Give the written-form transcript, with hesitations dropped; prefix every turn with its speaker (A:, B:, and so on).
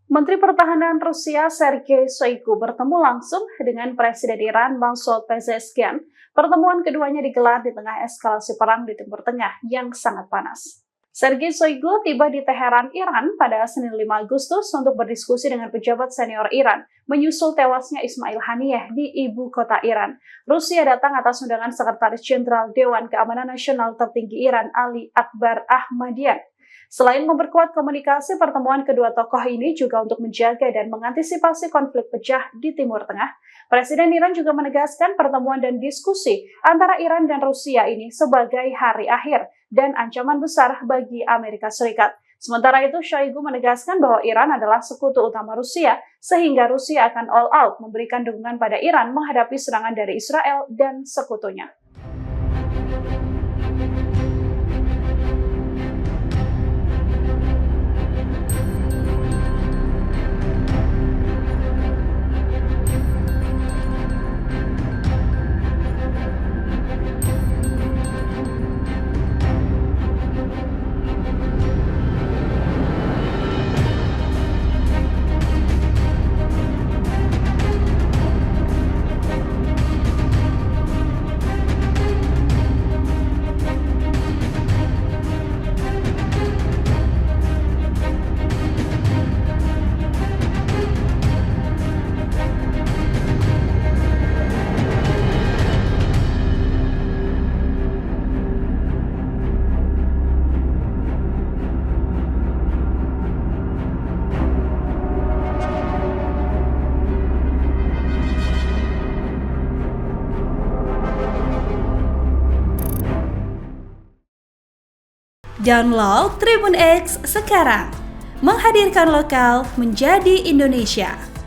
A: Menteri Pertahanan Rusia Sergei Shoigu bertemu langsung dengan Presiden Iran Masoud Pezeshkian. Pertemuan keduanya digelar di tengah eskalasi perang di Timur Tengah yang sangat panas. Sergei Shoigu tiba di Teheran, Iran pada Senin 5 Agustus untuk berdiskusi dengan pejabat senior Iran menyusul tewasnya Ismail Haniyeh di ibu kota Iran. Rusia datang atas undangan Sekretaris Jenderal Dewan Keamanan Nasional tertinggi Iran Ali Akbar Ahmadian. Selain memperkuat komunikasi, pertemuan kedua tokoh ini juga untuk menjaga dan mengantisipasi konflik pecah di Timur Tengah. Presiden Iran juga menegaskan pertemuan dan diskusi antara Iran dan Rusia ini sebagai hari akhir dan ancaman besar bagi Amerika Serikat. Sementara itu, Shoigu menegaskan bahwa Iran adalah sekutu utama Rusia, sehingga Rusia akan all out memberikan dukungan pada Iran menghadapi serangan dari Israel dan sekutunya.
B: Download Tribun X sekarang, menghadirkan lokal menjadi Indonesia.